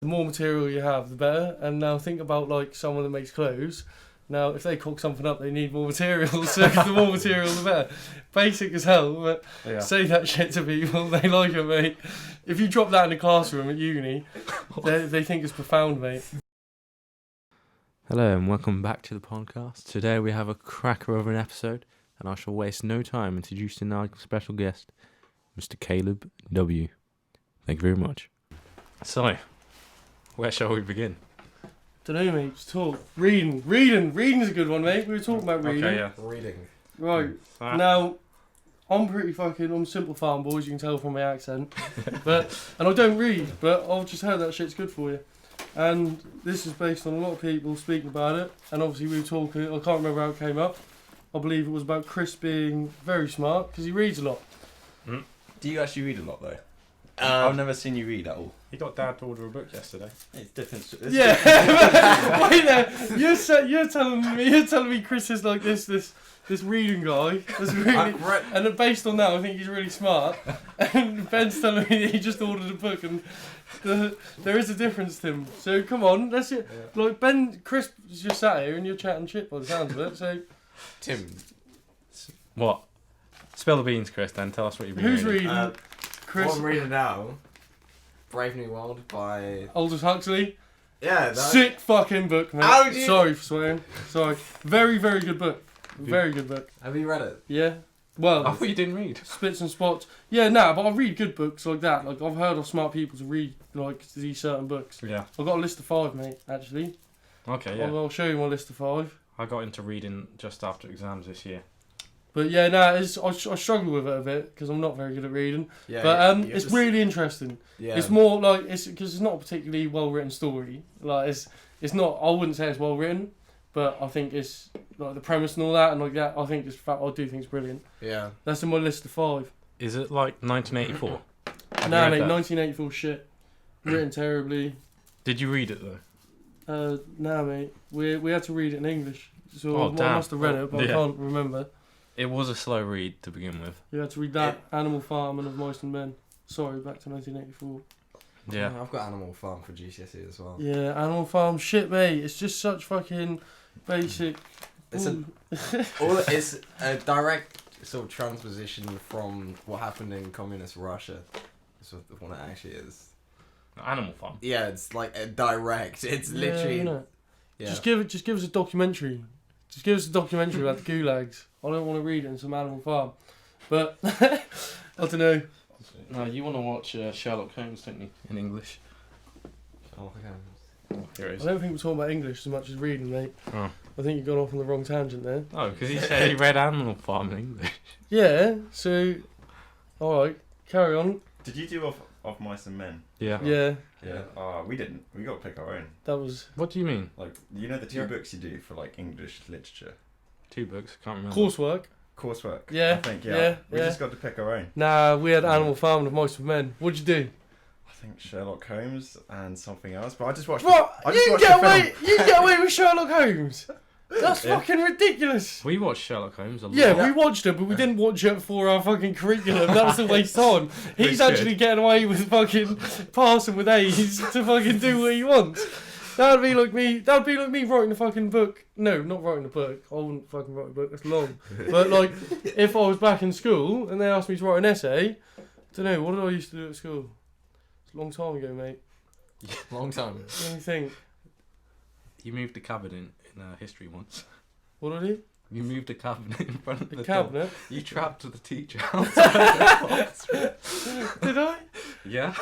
The more material you have, the better. And now think about like someone that makes clothes. Now, if they cook something up, they need more material. So the more material, the better. Basic as hell, but say that shit to people, they like it, mate. If you drop that in the classroom at uni, they think it's profound, mate. Hello and welcome back to the podcast. Today we have a cracker of an episode, and I shall waste no time introducing our special guest, Mr. Caleb W. Thank you very much. So, where shall we begin? Don't know, mate. Just talk. Reading's a good one, mate. We were talking about reading. Okay, yeah. Reading. Right. Now, I'm simple farm boys, you can tell from my accent. And I don't read, but I've just heard that shit's good for you. And this is based on a lot of people speaking about it. And obviously we were talking, I can't remember how it came up. I believe it was about Chris being very smart, because he reads a lot. Mm. Do you actually read a lot, though? I've never seen you read at all. He got Dad to order a book yesterday. It's different. Wait there, you're telling me Chris is like this reading guy. And then based on that, I think he's really smart. And Ben's telling me that he just ordered a book, and there is a difference, Tim. So come on, let's see. Yeah. Like Chris is just sat here and you're chatting shit by the sounds of it. So Tim, What? Spill the beans, Chris, then. Tell us what you've been who's reading. reading? Chris. what I'm reading now, Brave New World by... Aldous Huxley. Yeah, Sick fucking book, mate. Sorry for swearing. Sorry. Very, very good book. Very good book. Have you read it? Yeah. Well, I thought you didn't read. Spits and spots. Yeah, but I read good books like that. Like I've heard of smart people to read like these certain books. Yeah. I've got a list of 5, mate. Actually. Okay, yeah. I'll show you my list of 5. I got into reading just after exams this year. But yeah, I struggle with it a bit because I'm not very good at reading. Yeah. But it's really interesting. Yeah. It's more like because it's not a particularly well written story. Like it's not. I wouldn't say it's well written, but I think it's like the premise and all that and like that. I think I do think it's brilliant. Yeah. That's in my list of 5. Is it like 1984? Nah, mate, 1984 shit. Written terribly. Did you read it though? Nah, mate. We had to read it in English, so I damn. must have read it, but I can't remember. It was a slow read to begin with. You had to read that, Animal Farm and Of Mice and Men. Sorry, back to 1984. Yeah. I've got Animal Farm for GCSE as well. Yeah, Animal Farm shit, mate. It's just such fucking basic. It's a direct sort of transposition from what happened in communist Russia. That's what it actually is. Animal Farm. Yeah, it's like a direct. It's literally. Yeah. Just give us a documentary. Just give us a documentary about the gulags. I don't want to read it in some Animal Farm. But I don't know. No, you want to watch Sherlock Holmes, don't you? In English. Oh, okay. Here it I is. don't think we're talking about English as much as reading, mate. Oh. I think you've gone off on the wrong tangent there. Oh, because he said he read Animal Farm in English. Yeah, so alright, carry on. Did you do of Mice and Men? Yeah. Yeah, Yeah. We didn't. We got to pick our own. that was What do you mean? Like, you know the two books you do for like English literature? 2 books? Can't remember. coursework. Coursework. Yeah, I think, yeah, We yeah. just got to pick our own. Nah, we had Animal Farm and Of Mice and Men. What'd you do? I think Sherlock Holmes and something else, but I just watched What? I You just can watched get the away! film. You can get away with Sherlock Holmes! That's Yeah. fucking ridiculous! We watched Sherlock Holmes a lot. Yeah, we watched it, but we didn't watch it for our fucking curriculum. That was a waste of time. He's actually getting away with fucking passing with A's to fucking do what he wants. That'd be like me writing a fucking book. No, not writing a book. I wouldn't fucking write a book, that's long. But like, if I was back in school and they asked me to write an essay, I don't know, what did I used to do at school? It's a long time ago, mate. Long time. Let me think. You moved a cabinet in history once. What did I do? You moved a cabinet in front of the The door. cabinet? You trapped the teacher outside. Did I? Yeah.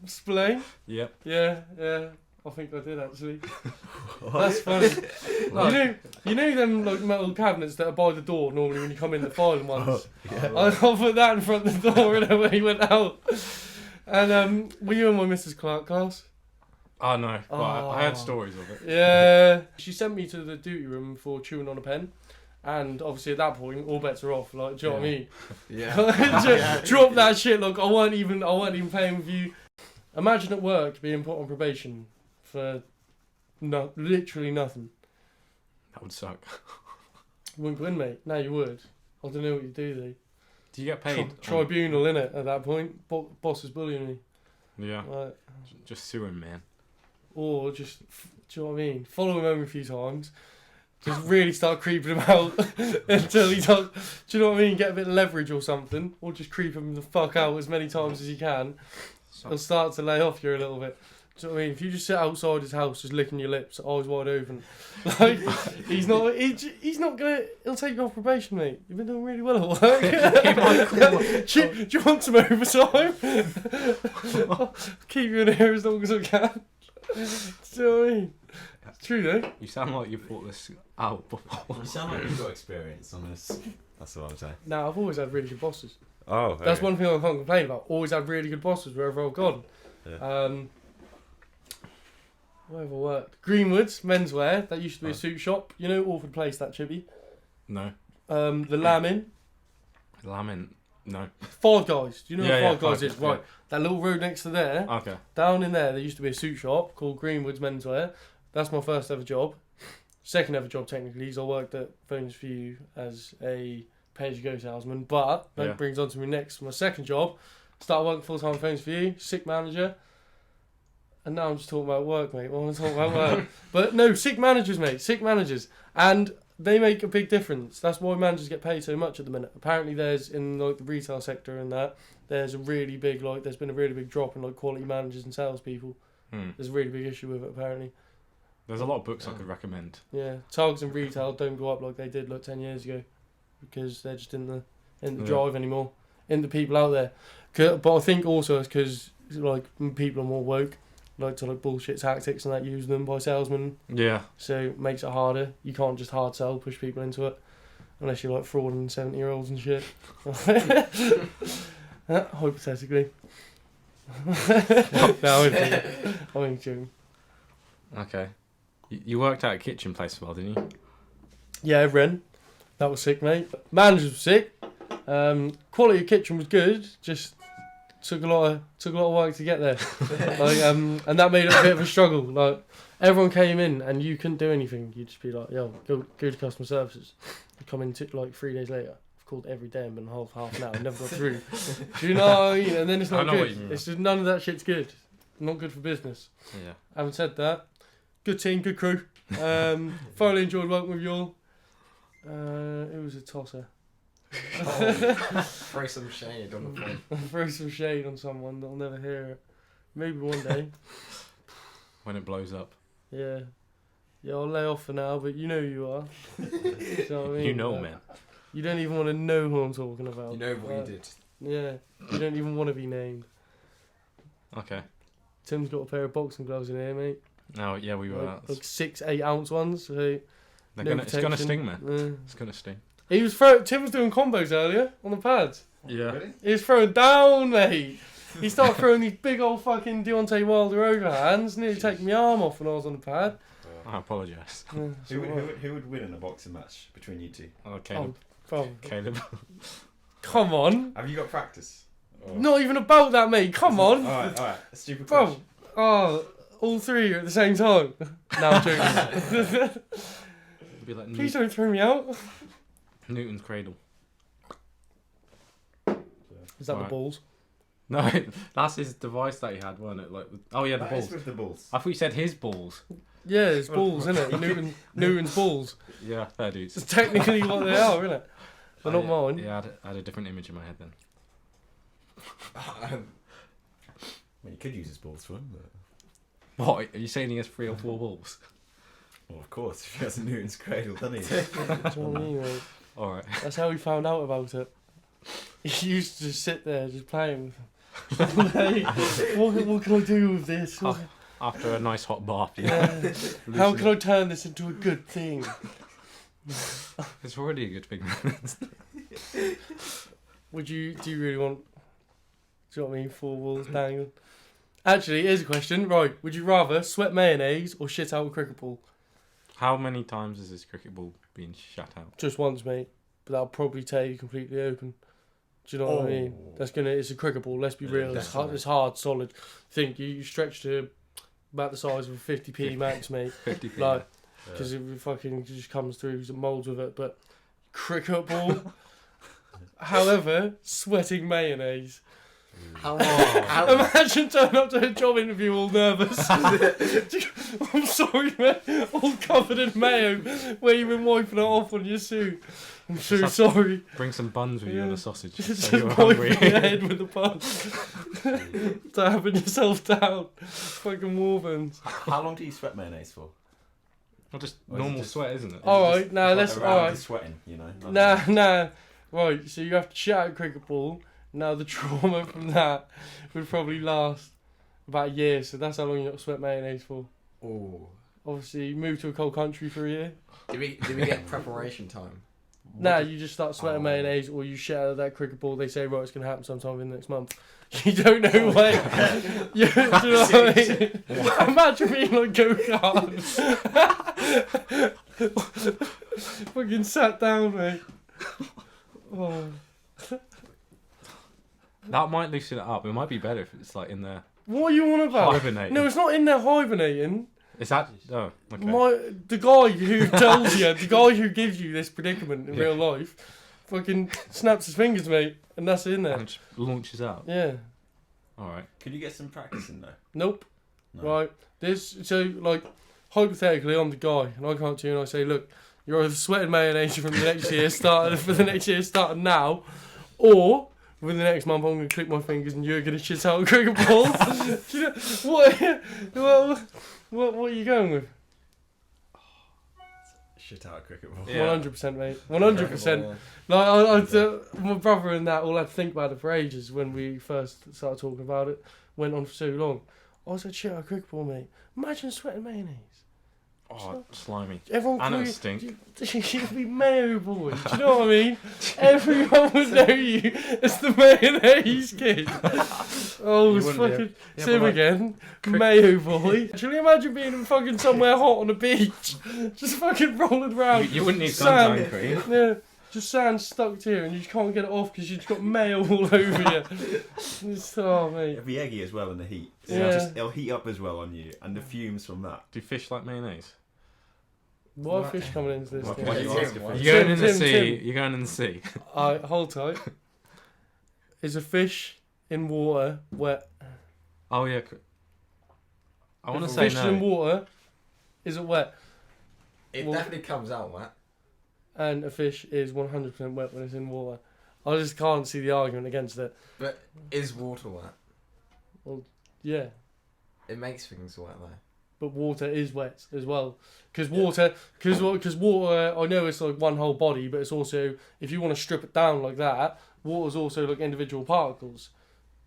Explain? Yep. Yeah. I think I did actually. That's funny. You know them like metal cabinets that are by the door normally when you come in, the filing ones. I put that in front of the door and when he went out. And were you in my Mrs. Clark class? Oh no. Well, I had stories of it. Yeah. She sent me to the duty room for chewing on a pen. And obviously at that point, all bets are off. Like, do you know what I mean? Yeah. Drop that shit. Like, I weren't even playing with you. Imagine at work being put on probation for literally nothing. That would suck. You wouldn't go in, mate. No, you would. I don't know what you do though. Do you get paid? Tribunal, innit? At that point, boss is bullying me. Yeah. Like, Just sue him, man. or just, do you know what I mean? Follow him home a few times. Just really start creeping him out until he does. Do you know what I mean? Get a bit of leverage or something, or just creep him the fuck out as many times as you can. He'll start to lay off you a little bit. Do you know what I mean? If you just sit outside his house, just licking your lips, eyes wide open, like he's not gonna. He'll take you off probation, mate. You've been doing really well at work. do you want some overtime? I'll keep you in here as long as I can. Do you know what I mean? It's true though. You sound like you thought this out before. You sound like you've got experience on this. That's what I'm saying. No, I've always had really good bosses. Oh, That's one thing I can't complain about. Always had really good bosses wherever I've gone. Yeah. Wherever I worked. Greenwood's menswear. That used to be a suit shop. You know Orford Place, that chippy. No. The Lamin. Lamin. No. Five Guys. Do you know Yeah, what Five Guys is? yeah. Right. That little road next to there. Okay. Down in there used to be a suit shop called Greenwood's Menswear. That's my first ever job. Second ever job technically is I worked at Phones For You as a pay-as-you-go salesman. But that brings on to my second job. Started working full-time at Phones For You, sick manager. And now I'm just talking about work, mate. Well, I'm talking about work. But no, sick managers, mate. Sick managers. And they make a big difference. That's why managers get paid so much at the minute. Apparently there's, in like the retail sector and that, there's been a really big drop in like quality managers and salespeople. There's a really big issue with it, apparently. There's a lot of books I could recommend. Yeah, targets in retail don't go up like they did like 10 years ago because they're just in the drive anymore, in the people out there. But I think also it's because like people are more woke, like to like bullshit tactics and that use them by salesmen. Yeah. So it makes it harder. You can't just hard sell, push people into it, unless you're like frauding 70-year-olds and shit. Hypothetically. No, I'm joking. Okay. You worked at a kitchen place as well, didn't you? Yeah, Ren. That was sick, mate. Managers were sick. Quality of kitchen was good. Just took a lot of work to get there. And that made it a bit of a struggle. Like everyone came in and you couldn't do anything. You'd just be like, "Yo, go to customer services." You come in like 3 days later. I've called every day and been half an hour. Never got through. Do you know what I mean? And then it's not good. It's just none of that shit's good. Not good for business. Yeah. Having said that, good team, good crew. Thoroughly enjoyed working with you all. It was a tosser. Throw some shade on the phone. Throw some shade on someone that'll never hear it. Maybe one day. When it blows up. Yeah. Yeah, I'll lay off for now, but you know who you are. You know what I mean? You know, man. You don't even want to know who I'm talking about. You know what you did. Yeah. You don't even want to be named. Okay. Tim's got a pair of boxing gloves in here, mate. Oh, yeah, we were. Like 6-8 ounce ones. So it's gonna sting, man. Yeah. It's gonna sting. Tim was doing combos earlier on the pads. Yeah. Really? He was throwing down, mate. He started throwing these big old fucking Deontay Wilder overhands, nearly taking my arm off when I was on the pad. I apologise. Yeah, Who would win in a boxing match between you two? Oh, Caleb. Caleb. Caleb. Come on. Have you got practice? Or... Not even about that, mate. Come on. Alright. A stupid Bro. question. Oh, all three at the same time. No, I'm joking. Be like Please don't throw me out. Newton's cradle. Is that Right. the balls? No, that's his device that he had, wasn't it? Like, oh yeah, the That is balls. with the balls. I thought you said his balls. Yeah, it's balls, isn't it? Newton's balls. Yeah, fair dudes. It's technically what they are, isn't it? But not mine. Yeah, I had a different image in my head then. I mean, you could use his balls for him, but... What? Are you saying he has 3 or 4 balls? Well, of course, if he has a Newton's cradle, doesn't he? That's what I mean, mate. Alright. That's how we found out about it. He used to just sit there, just playing with them. Like, what can I do with this? After a nice hot bath, Yeah. How can I turn this into a good thing? It's already a good thing. Do you really want, do you know what I mean, 4 walls dangling? Actually, here's a question. Right, would you rather sweat mayonnaise or shit out a cricket ball? How many times has this cricket ball been shut out? Just once, mate. But that'll probably tear you completely open. Do you know what I mean? It's a cricket ball, let's be real. It's hard, solid. Think you stretch to about the size of a 50p max, mate. 50p. Like, because it fucking just comes through, it moulds with it. But cricket ball, however, sweating mayonnaise. How Imagine turning up to a job interview all nervous. I'm sorry, mate. All covered in mayo, where you've been wiping it off on your suit. I'm so Just sorry. Bring some buns with you and a sausage. Just So you're wiping hungry. your head with the bun. Dabbing yourself down. Fucking Warburns. How long do you sweat mayonnaise for? Well, just Or is it normal just- sweat, isn't it? Alright, now let's. Around Alright. the sweating, you know. Nah. Right, so you have to shit out a cricket ball. Now the trauma from that would probably last about a year, so that's how long you got to sweat mayonnaise for. Oh. Obviously, you move to a cold country for a year. Did we get preparation time? Nah, you just start sweating Oh. mayonnaise, or you shit out of that cricket ball. They say, right, it's going to happen sometime in the next month. You don't know when. Do you know what I mean? Imagine being like go-kart. Fucking sat down, mate. Oh. That might loosen it up. It might be better if it's like in there What are you on about? hibernating. No, it's not in there hibernating. Is that? Oh, okay. The guy who tells you, the guy who gives you this predicament in Yeah. real life, fucking snaps his fingers, mate, and that's in there. And just launches out. Yeah. All right. Could you get some practice in though? Nope. No. Right. So like hypothetically, I'm the guy, and I come up to you and I say, look, you're either sweating mayonnaise from the next year starting for the next year starting now, or within the next month I'm going to click my fingers and you're going to shit out a cricket ball. Do you know, what are you going with? Shit out a cricket ball. Yeah. 100%, mate. 100%. Like my brother and that all had to think about it for ages when we first started talking about it. Went on for so long. I said, shit out a cricket ball, mate. Imagine sweating mayonnaise. Oh, slimy. Everyone And call it you, stink. you'd be mayo boy. Do you know what I mean? Everyone would know you as the mayonnaise kid. Oh, You it's wouldn't be fucking Yeah, Sim but like- again. Mayo boy. Actually, imagine being in fucking somewhere hot on a beach, just fucking rolling around. You wouldn't need Sand. suntan cream. Yeah, just sand stuck to you, and you just can't get it off because you've got mayo all over you. It's, oh, mate. It'll be eggy as well in the heat. So Yeah. it'll heat up as well on you, and the fumes from that. Do fish like mayonnaise? What are fish coming into this What thing? are you Tim, asking for? what? You're going in the Tim, sea. Tim. You're going in the sea. Alright, hold tight. Is a fish in water wet? Oh yeah. I want to If a say fish no. in water, is it wet? It Well- definitely comes out, Matt. And a fish is 100% wet when it's in water. I just can't see the argument against it. But is water wet? Yeah, It makes things wet though. but water is wet as well. Because water, I know it's like one whole body, but it's also, if you want to strip it down like that, water's also like individual particles.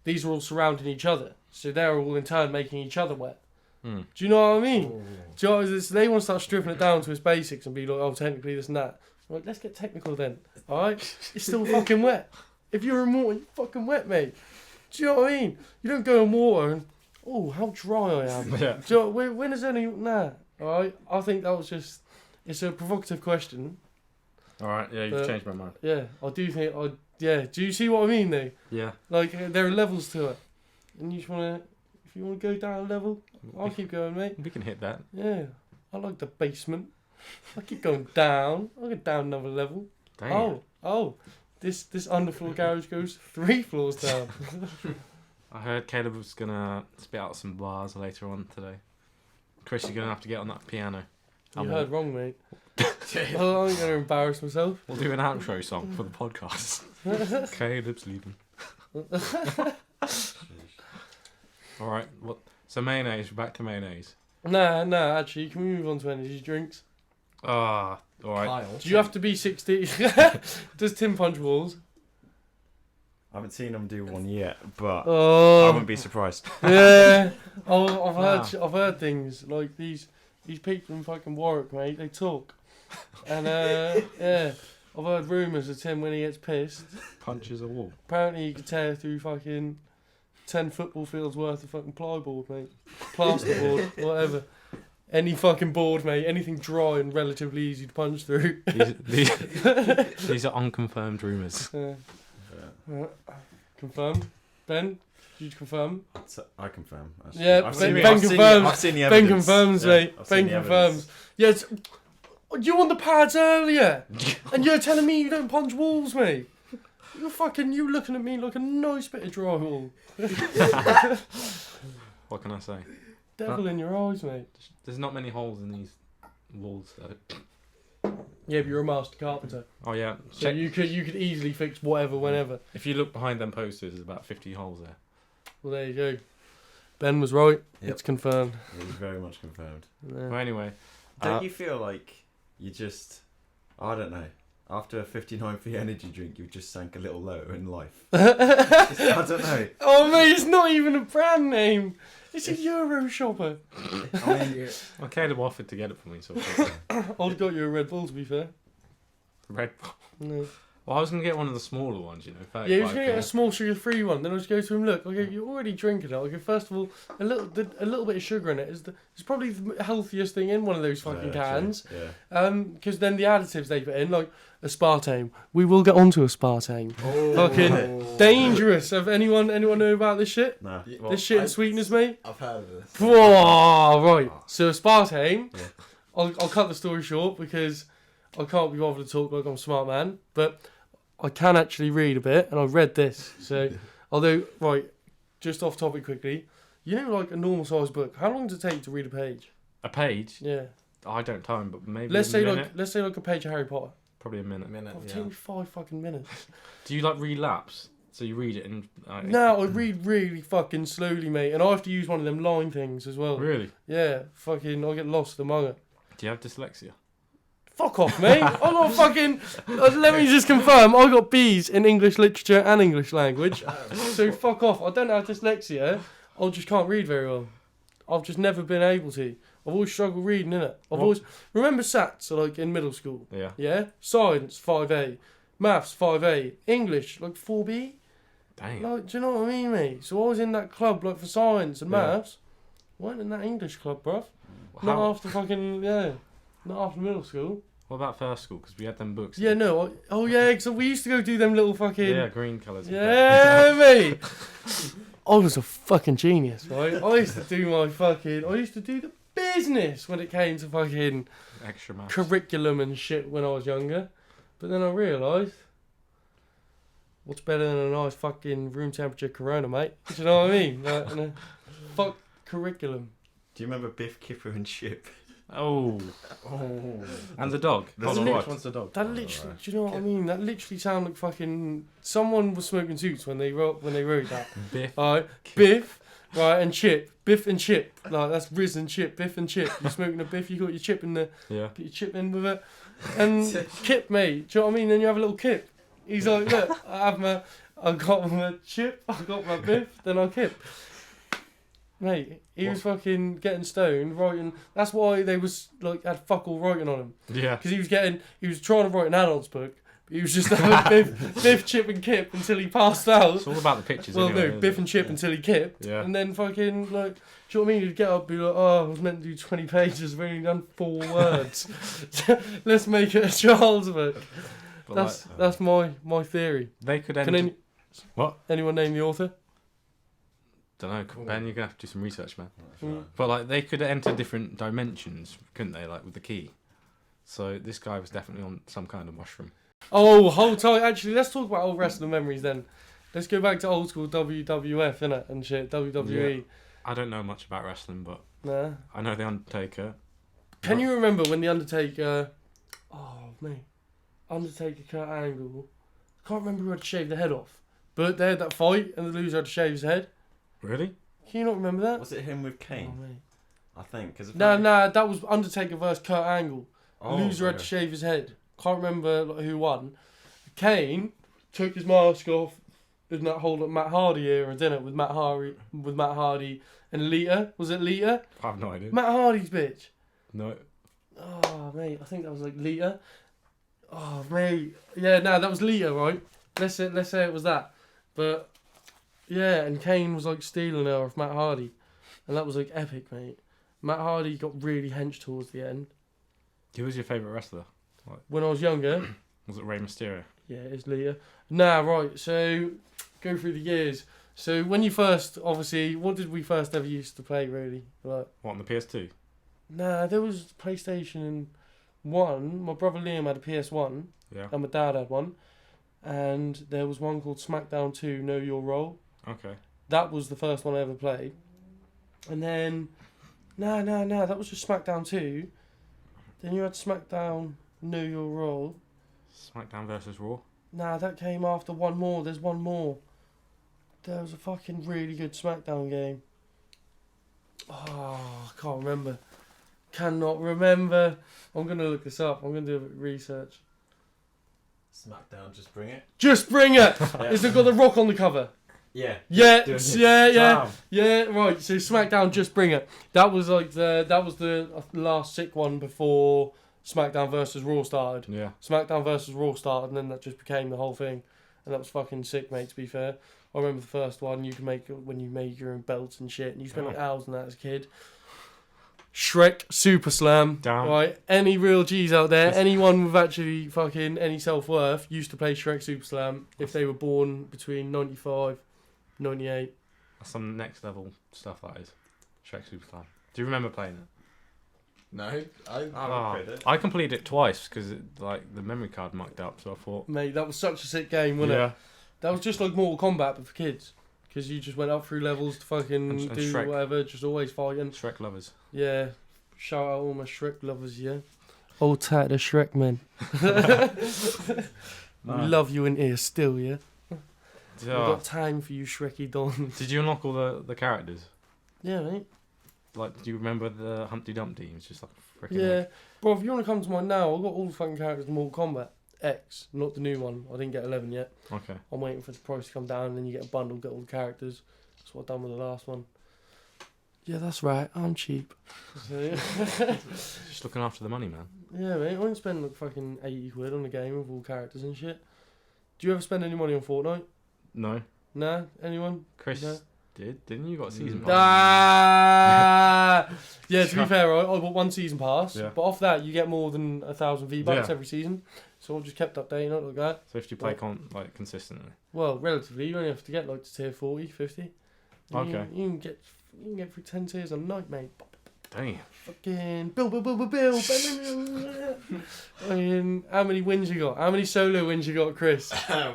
These are all surrounding each other, so they're all in turn making each other wet. Hmm. Do you know what I mean? Ooh. Do you know what it is? They want to start stripping it down to its basics and be like, oh, technically this and that. Right, let's get technical then. Alright? It's still fucking wet. If you're in water, you're fucking wet, mate. Do you know what I mean? You don't go in water and, oh, how dry I am. Yeah. Do you know, when is any... Nah. Alright? I think that was just... It's a provocative question. All right. Yeah, you've But- changed my mind. Yeah, I do think... Yeah, do you see what I mean, though? Yeah. Like, there are levels to it. And you just want to... If you want to go down a level, I'll keep going, mate. We can hit that. Yeah, I like the basement. I keep going down. I'll get down another level. Damn. Oh, this underfloor garage goes 3 floors down. I heard Caleb was gonna spit out some bars later on today. Chris, you're gonna have to get on that piano. You heard wrong, mate. Oh, I'm gonna embarrass myself. We'll do an outro song for the podcast. Caleb's leaving. All right. What? So mayonnaise. We're back to mayonnaise. Nah. Actually, can we move on to energy drinks? Ah. All right. Kyle. Do you have to be 60? Does Tim punch walls? I haven't seen them do one yet, but I Oh, wouldn't be surprised. yeah. Oh, Wow. I've heard things like these people from fucking Warwick, mate. They talk, and yeah. I've heard rumours of Tim when he gets pissed. Punches a wall. Apparently, you could tear through fucking 10 football fields worth of fucking plyboard, mate. Plasterboard, whatever. Any fucking board, mate. Anything dry and relatively easy to punch through. These are unconfirmed rumours. Confirmed. Ben, did you confirm? So, I confirm. Yeah, I've Ben- seen, Ben I've seen the- confirms. I've seen the Ben evidence. confirms, Yeah, mate. I've seen Ben the confirms. evidence. Yes. You won the pads earlier, and you're telling me you don't punch walls, mate. You looking at me like a nice bit of drywall. What can I say? Devil in your eyes, mate. There's not many holes in these walls, though. Yeah, but you're a master carpenter. Oh yeah. So you could easily fix whatever, whenever. If you look behind them posters, there's about 50 holes there. Well, there you go. Ben was right. Yep. It's confirmed. It was very much confirmed. Yeah. Well, anyway. Don't you feel like you just, I don't know, after a 59p energy drink, you just sank a little lower in life? I don't know. Oh mate, it's not even a brand name. It's a Euro shopper. I mean, Well, Caleb offered to get it for me, so I'd got you a Red Bull, to be fair. Red Bull. No. Well, I was gonna get one of the smaller ones, you know. Yeah, he was going to get a small sugar-free one. Then I just go to him, look, I go, you're already drinking it. I go, first of all, a little bit of sugar in it is it's probably the healthiest thing in one of those fucking cans. Yeah. Because then the additives they put in, like aspartame. We will get onto aspartame. Oh. Fucking dangerous. Have anyone know about this shit? Nah. Well, This shit and sweetness, mate? I've heard of this. Whoa, right. So aspartame, I'll cut the story short because I can't be bothered to talk like I'm a smart man, but I can actually read a bit, and I've read this. So, although, right, just off topic quickly, you know, like a normal sized book, how long does it take to read a page? A page? Yeah. I don't time, but maybe Let's a say minute. like a page of Harry Potter. Probably a minute. It'll take me 5 fucking minutes. Do you like relapse? So you read it and... No, I read really fucking slowly, mate, and I have to use one of them line things as well. Really? Yeah, fucking, I get lost among it. Do you have dyslexia? Fuck off, mate. I got fucking... let me just confirm, I got B's in English literature and English language. So fuck off. I don't have dyslexia. I just can't read very well. I've just never been able to. I've always struggled reading, innit? I've always... Remember SATs, like in middle school? Yeah. Yeah? Science, 5A. Maths, 5A. English, like 4B. Dang. Like, do you know what I mean, mate? So I was in that club, like, for science and Yeah. maths. Weren't in that English club, bruv. Not after fucking... Yeah. Not after middle school. What about first school? Because we had them books. Yeah, no. Yeah, because we used to go do them little fucking... Yeah, green colours. Yeah, mate. I was a fucking genius, right? I used to do the business when it came to fucking Extra maths. curriculum and shit when I was younger. But then I realised, what's better than a nice fucking room temperature Corona, mate? Do you know what I mean? Like, fuck curriculum. Do you remember Biff, Kipper and Chip? Oh. And the dog. That's Hold on, what? which one's the dog? That literally, do you know what I mean? That literally sounded like fucking... Someone was smoking toots when they wrote that. Biff. Alright, Biff, right, and Chip. Biff and Chip. Like, that's Riz and Chip. Biff and Chip. You're smoking a Biff, you got your chip in there. Yeah. Put your chip in with it. And Kip, mate. Do you know what I mean? Then you have a little Kip. He's like, look, I got my chip, I got my Biff, then I Kip. Mate, he was fucking getting stoned, writing. That's why they was like had fuck all writing on him. Yeah. Because he was trying to write an adult's book, but he was just having Biff, Chip, and Kip until he passed out. It's all about the pictures. Well, anyway, no, Biff and Chip until he kipped. Yeah. And then fucking, like, do you know what I mean? He'd get up and be like, oh, I was meant to do 20 pages, I've only done 4 words. Let's make it a child's book. But That's my theory. they could Can end. What? anyone name the author? Don't know, Ben. You're gonna have to do some research, man. Mm. But like, they could enter different dimensions, couldn't they? Like with the key. So this guy was definitely on some kind of mushroom. Oh, hold tight. Actually, let's talk about old wrestling memories then. Let's go back to old school WWF, innit? And shit, WWE. Yeah. I don't know much about wrestling, but Nah. I know the Undertaker. Can you remember when the Undertaker... Oh, mate. Undertaker, Kurt Angle... I can't remember who had to shave the head off. But they had that fight and the loser had to shave his head. Really? Can you not remember that? Was it him with Oh, Kane? mate. I think. Cause Nah, that was Undertaker versus Kurt Angle. Oh, Loser had okay. to shave his head. Can't remember who won. Kane took his mask off in that whole Matt Hardy era, didn't it? With Matt Hardy and Lita. Was it Lita? I have no idea. Matt Hardy's bitch. No. Oh, mate, I think that was like Lita. Oh, mate. Yeah, no, that was Lita, right? Let's say it was that. But, yeah, and Kane was like stealing her off Matt Hardy. And that was like epic, mate. Matt Hardy got really hench towards the end. Who was your favourite wrestler? When I was younger, Was it Rey Mysterio? yeah, it's Lita. Nah, right, so go through the years. So when you first, obviously, what did we first ever used to play, really? Like, What, on the PS2? nah, there was PlayStation 1. My brother Liam had a PS1, Yeah. and my dad had one. and there was one called SmackDown 2 Know Your Role. Okay. That was the first one I ever played. And then, no, that was just SmackDown 2. Then you had SmackDown Know Your Role. SmackDown versus Raw. Nah, that came after one more. There's one more. There was a fucking really good SmackDown game. Oh, I can't remember. Cannot remember. I'm going to look this up. I'm going to do a bit of research. SmackDown, just bring it. Just Bring It! Is it got The Rock on the cover? Yeah. Yeah, Doing it. yeah, right. So SmackDown Just Bring It. That was like the last sick one before SmackDown versus Raw started. Yeah. SmackDown versus Raw started, and then that just became the whole thing, and that was fucking sick, mate. To be fair, I remember the first one. You could make when you made your own belts and shit, and you spent like hours on that as a kid. Shrek Super Slam. Damn. Right, any real G's out there, anyone with actually fucking any self-worth used to play Shrek Super Slam if they were born between 95, 98. That's some next level stuff, that is. Shrek Super Slam. Do you remember playing it? No, I completed it twice because the memory card mucked up, so I thought... Mate, that was such a sick game, wasn't it? That was just like Mortal Kombat, but for kids. Because you just went up through levels to fucking And do Shrek. whatever, just always fighting. Shrek lovers. Yeah. Shout out all my Shrek lovers, yeah. Old tight the Shrek, man. We love you in here still, yeah? We've got time for you, Shreky Don. Did you unlock all the characters? Yeah, mate. Like, do you remember the Humpty Dumpty? It was just like a freaking... Yeah. Bro, if you want to come to mine now, I've got all the fucking characters in Mortal Kombat X, not the new one. I didn't get 11 yet. Okay. I'm waiting for the price to come down, and then you get a bundle, get all the characters. That's what I've done with the last one. Yeah, that's right. I'm cheap. So, Just looking after the money, man. yeah, mate. I won't spend like fucking 80 quid on a game with all characters and shit. Do you ever spend any money on Fortnite? No. Nah? Anyone? Chris No. didn't you? Got a season pass? Ah! Yeah, to be fair, I bought one season pass, Yeah. but off that you get more than 1,000 V-Bucks Yeah. every season. So I've just kept updating it like that. So if you play consistently. Well, relatively, you only have to get like to tier 40, 50. And Okay. You can get through 10 tiers a night, mate. Damn. Fucking Bill. How many wins you got? How many solo wins you got, Chris?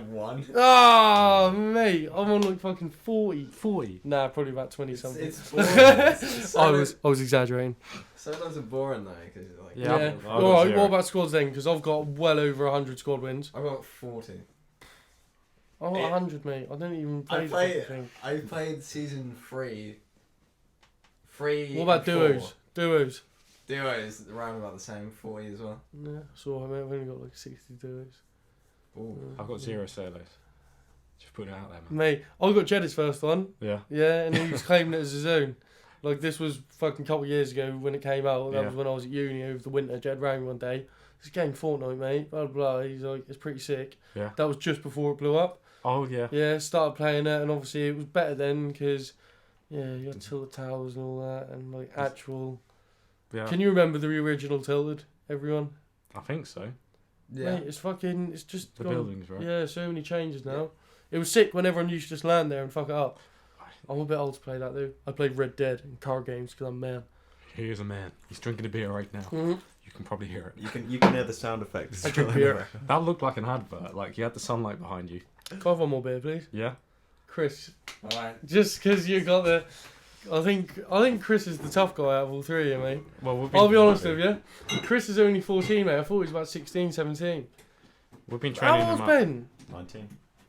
One. Oh, mate, I'm on like fucking 40. 40? Nah, probably about 20 something. It's boring. It's I was exaggerating. Solos are boring though, because like Yeah. Yeah. I've got All right. 0. What about squads then? Because I've got well over 100 squad wins. I got 40. I'm not 100, mate. I don't even play the fucking thing. I played season 3. What about duos? Duos around about the same, 40 as well. Yeah, so mate, I've only got like 60 duos. Ooh. I've got 0 solos. Just putting it out there, man. Mate, I got Jed's first one. Yeah. Yeah, and he was claiming it as his own. Like, this was fucking couple of years ago when it came out. That Yeah. was when I was at uni over the winter. Jed rang me one day. This game Fortnite, mate. Blah, blah, blah. He's like, it's pretty sick. Yeah. That was just before it blew up. Oh, yeah. Yeah, started playing it, and obviously it was better then because, yeah, you had Tilted Towers and all that, and like actual... Yeah. Can you remember the original Tilted, everyone? I think so. Yeah. Mate, it's just The gone- buildings, right? Yeah, so many changes now. It was sick when everyone used to just land there and fuck it up. I'm a bit old to play that though. I played Red Dead and card games because I'm a man. He is a man. He's drinking a beer right now. Mm-hmm. You can probably hear it. You can hear the sound effects. I drink beer. That looked like an advert. Like, you had the sunlight behind you. Can I have one more beer, please? Yeah? Chris, Alright. just because you got the... I think Chris is the tough guy out of all three of you, mate. Well, I'll be honest with you. Chris is only 14, mate. I thought he was about 16, 17. We've been How training old's him up. Ben? 19.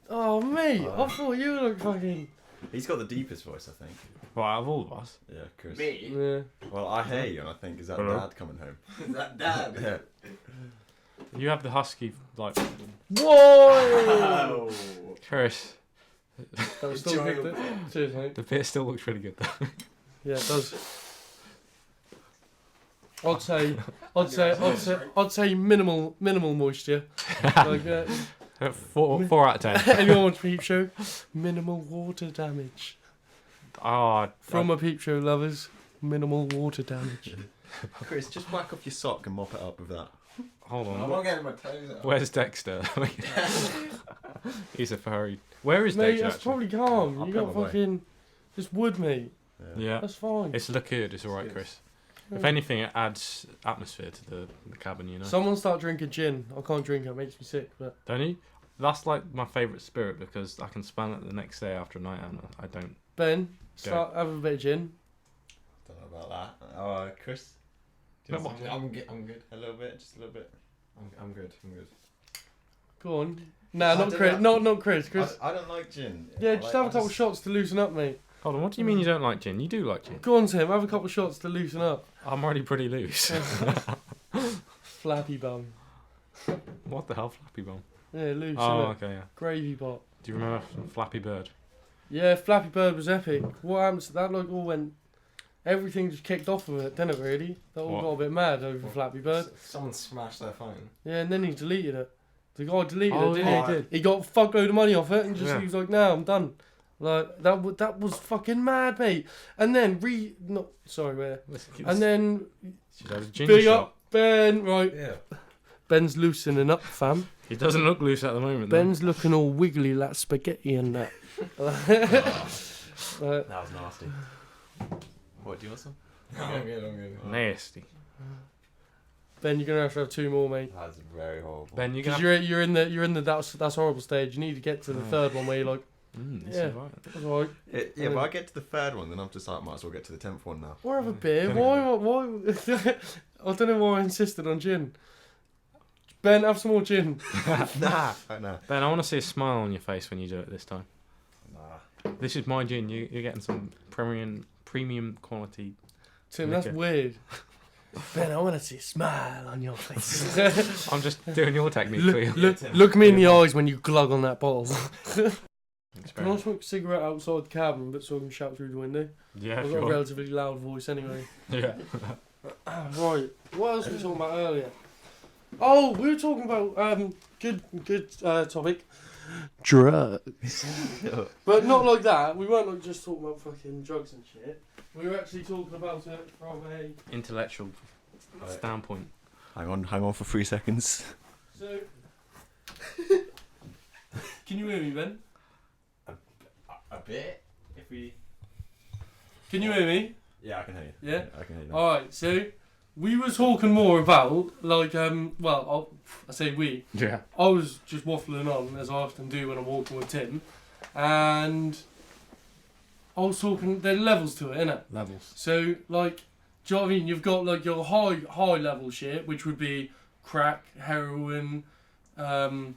Oh, mate. I thought you were like fucking... He's got the deepest voice, I think. Well, out of all of us. Yeah, Chris. Me? Yeah. Well, I hear you, and I think, is that Hello? Dad coming home? Is that Dad? Yeah. You have the husky, like... Whoa! Oh. Chris, That was still good. Cheers, mate. the beer still looks really good, though. Yeah, it does. I'd say minimal moisture. Like, 4 out of 10. anyone wants Peep Show? Minimal water damage. Oh, From a Peep Show lovers, minimal water damage. Chris, just whack off your sock and mop it up with that. hold I'm on. not getting my toes out. Where's Dexter? He's a furry. Where is Mate, Dexter, that's actually? probably calm. I'll You put got him away. fucking just wood, mate. Yeah. That's fine. It's liquid. It's alright, Good. Chris. If anything, it adds atmosphere to the cabin, you know. Someone start drinking gin. I can't drink it. It makes me sick. But Don't you? That's like my favourite spirit because I can smell it the next day after a night and I don't. Ben, start have a bit of gin. Don't know about that. Oh, Chris. Do you No, want some? I'm good. A little bit, just a little bit. I'm good. Go on. Nah, I not don't Chris. know. Not Chris. Chris. I don't like gin. Yeah, just have a couple shots to loosen up, mate. Hold on, what do you mean you don't like gin? You do like gin. Go on, Tim. Have a couple shots to loosen up. I'm already pretty loose. Flappy bum. What the hell, Flappy Bomb? Yeah, loose. Oh, innit? okay, yeah. Gravy pot. Do you remember Flappy Bird? Yeah, Flappy Bird was epic. What happened to that? Like all went. Everything just kicked off with it, didn't it? Really. They all What? got a bit mad over Flappy Bird. Someone smashed their phone. Yeah, and then he deleted it. The guy deleted Oh, it, didn't yeah, he? he did. He got a fuckload of money off it, and just Yeah. he was like, "Nah, I'm done." Like that was fucking mad, mate. And then and then She's had a gin big shop. up Ben, right? Yeah. Ben's loosening up, fam. He doesn't look loose at the moment. though. Ben's looking all wiggly like spaghetti and that. That was nasty. What, do you want some? I'm good. Nasty. Ben, you're gonna have to have two more, mate. That's very horrible. Ben, you gonna Because you're in the that's horrible stage. You need to get to the third one where you're like, this Yeah. is right. that's alright. Yeah, but I get to the third one, then I'm just like, might as well get to the 10th one now. Or have a beer. Why? I don't know why I insisted on gin. Ben, have some more gin. Nah. Ben, I want to see a smile on your face when you do it this time. Nah. This is my gin. You're getting some premium quality. Tim, that's Okay. weird. Ben, I want to see a smile on your face. I'm just doing your technique for you. Look me in the eyes when you glug on that bottle. Can I Experiment. smoke a cigarette outside the cabin, but so I can shout through the window? Yeah, I've got a sure. relatively loud voice anyway. Yeah. Right. What else were we talking about earlier? Oh, we were talking about good topic. Drugs. But not like that. We weren't like just talking about fucking drugs and shit. We were actually talking about it from a Intellectual Right. standpoint. Hang on for 3 seconds. so. Can you hear me, Ben? A bit. If we. Can you hear me? Yeah, I can hear you. Yeah? I can hear you now. Alright, so we were talking more about like I say we. Yeah. I was just waffling on as I often do when I'm walking with Tim, and I was talking. There are levels to it, innit? Levels. So like, do you know what I mean? You've got like your high level shit, which would be crack, heroin. Can't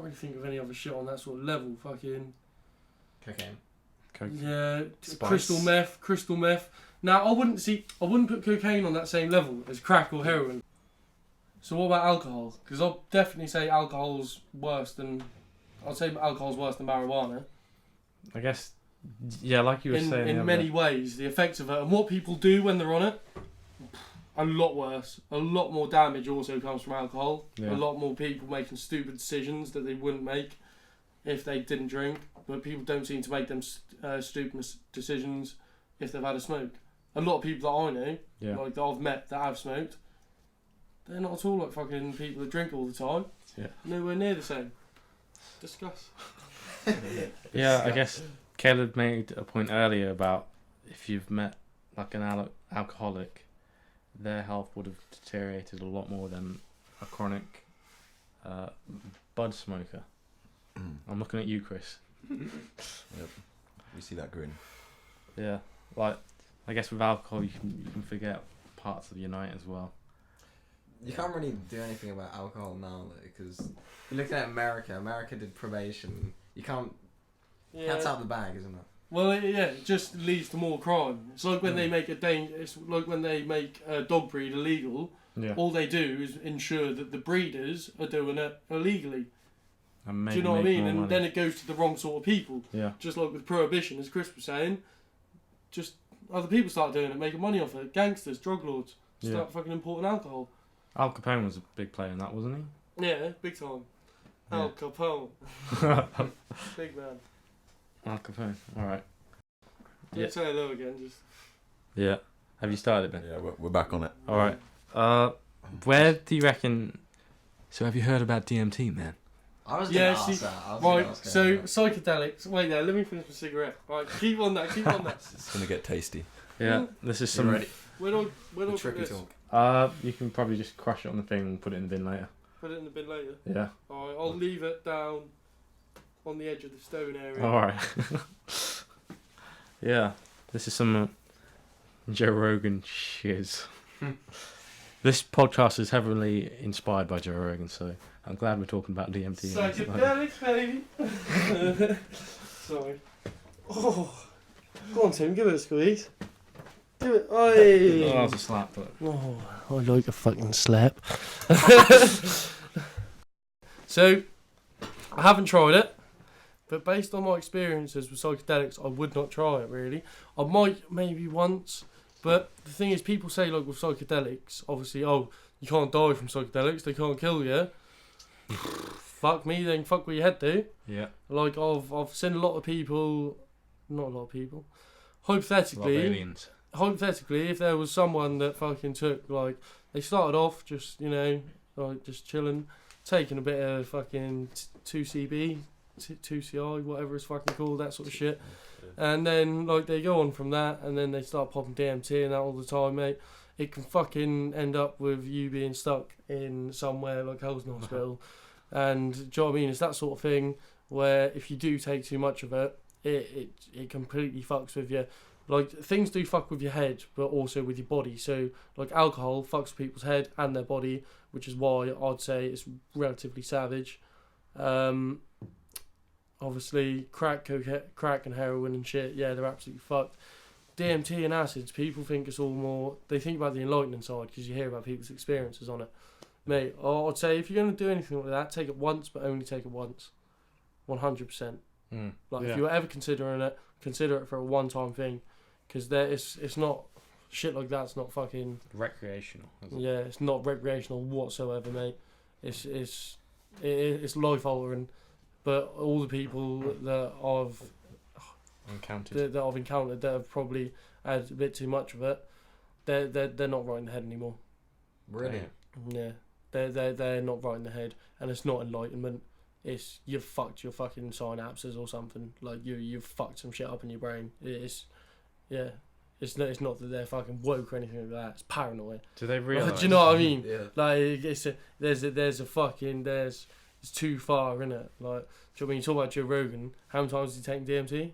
really think of any other shit on that sort of level. Fucking Cocaine. Coke. yeah, Spice. crystal meth. Now I wouldn't put cocaine on that same level as crack or heroin. So what about alcohol? Because I'll definitely say alcohol's worse than. I'd say alcohol's worse than marijuana. I guess. Yeah, like you were saying. the In other many day. ways, the effects of it and what people do when they're on it, a lot worse. A lot more damage also comes from alcohol. Yeah. A lot more people making stupid decisions that they wouldn't make if they didn't drink. But people don't seem to make them stupid decisions if they've had a smoke. A lot of people that I know, Yeah. like that I've met that have smoked, they're not at all like fucking people that drink all the time. Yeah. Nowhere near the same. Discuss. Yeah, I guess Caleb made a point earlier about if you've met like an alcoholic, their health would have deteriorated a lot more than a chronic bud smoker. I'm looking at you, Chris. Yep. You see that grin. Yeah, like I guess with alcohol you can forget parts of your night as well. You can't really do anything about alcohol now, though, because you look at America. America did probation. You can't. Cat's out of the bag, isn't it? Well, it just leads to more crime. It's like when they make it's like when they make a dog breed illegal. Yeah. All they do is ensure that the breeders are doing it illegally. And Do maybe you know what I make mean? more And money. then it goes to the wrong sort of people. Yeah. Just like with prohibition, as Chris was saying, just other people start doing it, making money off it. Gangsters, drug lords, start fucking importing alcohol. Al Capone was a big player in that, wasn't Yeah, big time. Yeah. Al Capone, he? big man. Al Capone. All right. Don't Yeah. say hello again. Just Yeah. Have you started, Ben? Yeah, we're back on it. All right. Where do you reckon? So have you heard about DMT, man? I was Yeah, gonna see- ask that. I was right. gonna ask So that. psychedelics. Wait there. Let me finish my cigarette. Right. Keep on that. Keep on that. It's gonna get tasty. Yeah. This is You some. ready? Where do I The put tricky this? talk. You can probably just crush it on the thing and put it in the bin later. Put it in the bin later. Yeah. Alright, I'll leave it down on the edge of the stone area. All right. Yeah, this is some Joe Rogan shiz. This podcast is heavily inspired by Joe Rogan, so I'm glad we're talking about DMT. Psychedelics, baby. Sorry. Oh, go on, Tim. Give it a squeeze. Do it. Oi. Oh, that was a slap, but... Oh, I like a fucking slap. So, I haven't tried it, but based on my experiences with psychedelics, I would not try it, really. I might, maybe once, but the thing is, people say, like, with psychedelics, obviously, oh, you can't die from psychedelics, they can't kill you. Fuck me, then fuck what your head do. Yeah. Like, I've seen a lot of people, not a lot of people, A lot of hypothetically, aliens. if there was someone that fucking took, like, they started off just, you know, like, just chilling, taking a bit of fucking 2CB, 2CI, whatever it's fucking called, that sort of shit. And then, like, they go on from that, and then they start popping DMT and that all the time, mate. It can fucking end up with you being stuck in somewhere like Helston Hospital. And, do you know what I mean? It's that sort of thing where if you do take too much of it, it completely fucks with you. Like, things do fuck with your head, but also with your body. So, like, alcohol fucks with people's head and their body, which is why I'd say it's relatively savage. Obviously, crack and heroin and shit, yeah, they're absolutely fucked. DMT and acids, people think it's all more... They think about the enlightening side, because you hear about people's experiences on it. Mate, I'd say if you're going to do anything like that, take it once, but only take it once. 100%. Like, if you're ever considering it, consider it for a one-time thing. Because it's not... Shit like that's not fucking... Recreational. Yeah, it's not recreational whatsoever, mate. It's life-altering. But all the people that I've Encountered. that I've encountered that have probably had a bit too much of it, they're not right in the head anymore. Really? Yeah, they're not right in the head, and it's not enlightenment. It's you've fucked your fucking synapses or something. Like you've fucked some shit up in your brain. It's It's not that they're fucking woke or anything like that. It's paranoid. Do they realise? Do you know what I mean? Yeah. Like it's too far, innit? Like, do you know what I mean? You talk about Joe Rogan. How many times has he taken DMT?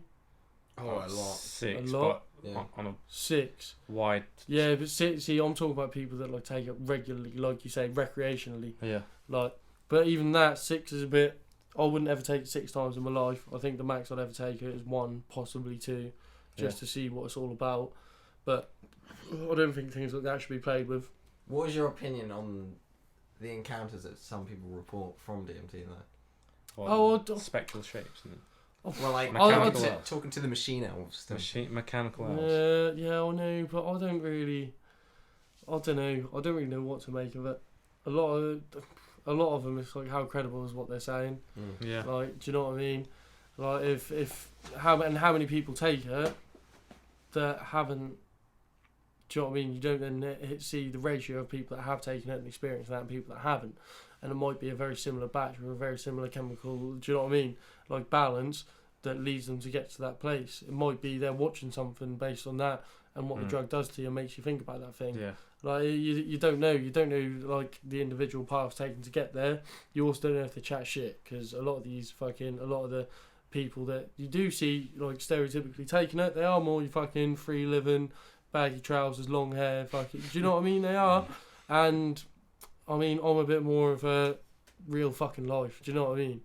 Oh, a lot. 6, A lot? but Yeah. on a 6. wide... Yeah, but see, I'm talking about people that like take it regularly, like you say, recreationally. Yeah. Like, but even that 6 is a bit. I wouldn't ever take it 6 times in my life. I think the max I'd ever take it is 1, possibly 2, just to see what it's all about. But I don't think things like that should be played with. What is your opinion on the encounters that some people report from DMT? Like, spectral shapes. Isn't it? well, like Mechanical talking to the machine elves. Mechanical elves. Yeah, I know, but I don't really know what to make of it. A lot of them, it's like, how credible is what they're saying? Yeah. Like, do you know what I mean? Like, how many people take it that haven't? Do you know what I mean? You don't then see the ratio of people that have taken it and experienced that and people that haven't. And it might be a very similar batch with a very similar chemical, do you know what I mean? Like, balance that leads them to get to that place. It might be they're watching something based on that and what the drug does to you makes you think about that thing. Yeah. Like, you don't know, like, the individual paths taken to get there. You also don't know if they chat shit, because a lot of the people that you do see, like, stereotypically taking it, they are more you fucking free living, baggy trousers, long hair, fucking, do you know what I mean? They are. And I mean, I'm a bit more of a real fucking life, do you know what I mean?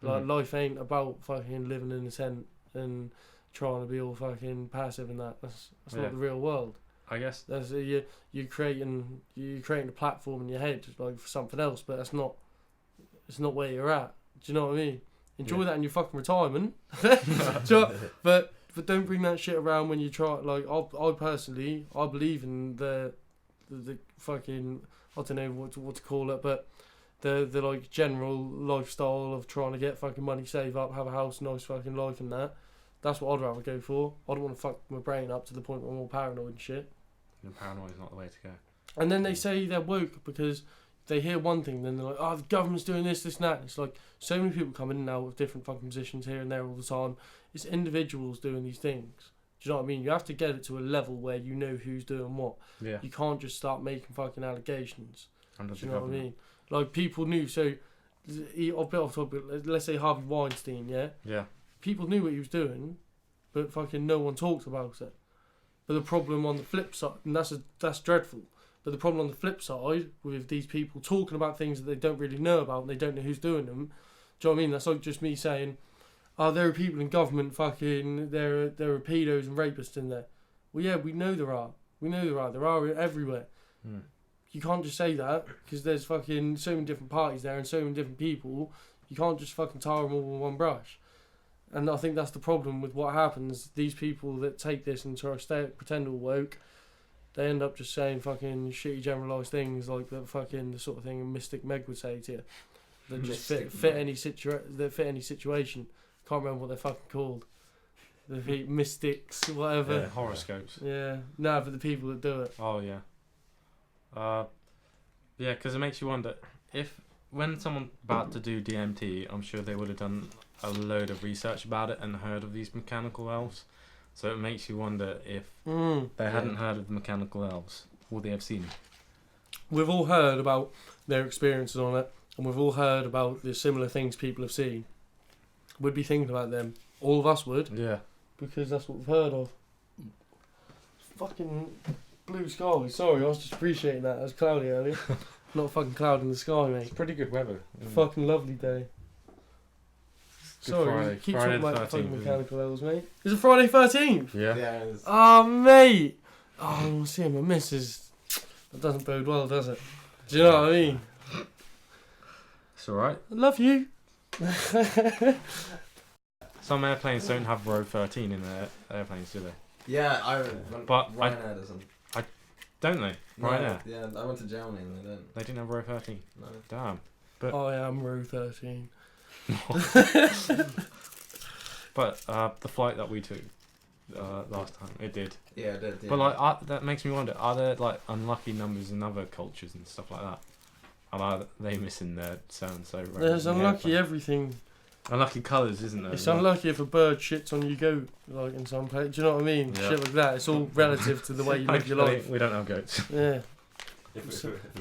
Like, life ain't about fucking living in a tent and trying to be all fucking passive and that. That's not the real world. I guess that's you're creating a platform in your head, like, for something else, but it's not where you're at. Do you know what I mean? Enjoy that in your fucking retirement. But don't bring that shit around when you try. Like, I personally, I believe in the fucking, I don't know what to call it, but the like general lifestyle of trying to get fucking money, save up, have a house, nice fucking life and that. That's what I'd rather go for. I don't want to fuck my brain up to the point where I'm all paranoid and shit. And paranoid is not the way to go. And then they say they're woke because they hear one thing, then they're like, oh, the government's doing this, and that. And it's like, so many people come in and out with different fucking positions here and there all the time. It's individuals doing these things. Do you know what I mean? You have to get it to a level where you know who's doing what. Yeah. You can't just start making fucking allegations. And Do you know what I mean? Like, people knew, so a bit off topic. Let's say Harvey Weinstein, yeah. Yeah. People knew what he was doing, but fucking no one talked about it. But the problem on the flip side, and that's dreadful. But the problem on the flip side with these people talking about things that they don't really know about and they don't know who's doing them. Do you know what I mean? That's like just me saying, there are people in government fucking, there are pedos and rapists in there. Well, yeah, we know there are. There are everywhere. Mm. You can't just say that because there's fucking so many different parties there and so many different people. You can't just fucking tar them all with one brush. And I think that's the problem with what happens. These people that take this and try to pretend all woke, they end up just saying fucking shitty generalised things like the sort of thing Mystic Meg would say to you. That just fit any situation. Can't remember what they're fucking called. The mystics, whatever. Yeah, horoscopes. Yeah. No, but the people that do it. Oh, yeah. Yeah, because it makes you wonder if when someone's about to do DMT, I'm sure they would have done a load of research about it and heard of these mechanical elves. So it makes you wonder if they hadn't heard of the mechanical elves, would they have seen it? We've all heard about their experiences on it, and we've all heard about the similar things people have seen. We'd be thinking about them. All of us would. Yeah. Because that's what we've heard of. Fucking blue sky. Sorry, I was just appreciating that. It was cloudy earlier. Not a fucking cloud in the sky, mate. It's pretty good weather. Fucking lovely day. Good Sorry, Friday. we keep Friday talking the about fucking 13th, mechanical elves, mate. Is it Friday 13th? Yeah. Yeah. It was, Oh, mate. Oh, I'm seeing my missus. That doesn't bode well, does it? Do you know what I mean? It's alright. I love you. Some airplanes don't have row 13 in their airplanes, do they? yeah, But Ryanair doesn't. Don't they? Right now. Yeah, I went to Germany and they don't. They didn't have row 13. No. Damn. But I am row 13. But the flight that we took last time, it did. Yeah, it did. Yeah. But like that makes me wonder: are there like unlucky numbers in other cultures and stuff like that? And are they missing their so and so? There's unlucky everything. Unlucky colours, isn't there? It's unlucky if a bird shits on your goat, like in some place. Do you know what I mean? Yeah. Shit like that. It's all relative to the way you live your life. We don't have goats. Yeah. If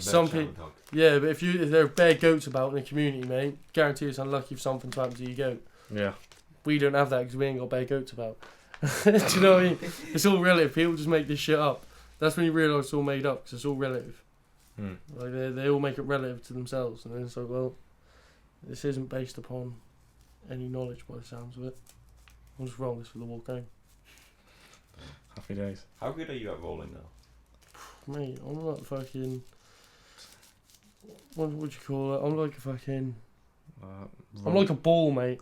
Some people. Yeah, but if there are bare goats about in the community, mate, guarantee it's unlucky if something to happen to your goat. Yeah. We don't have that because we ain't got bare goats about. Do you know what I mean? It's all relative. People just make this shit up. That's when you realise it's all made up because it's all relative. Like they all make it relative to themselves, and then it's like, well, this isn't based upon any knowledge by the sounds of it. I'll just roll this for the walk home. Happy days. How good are you at rolling now? Mate, I'm like fucking. What would you call it? I'm like a fucking. I'm like a ball, mate.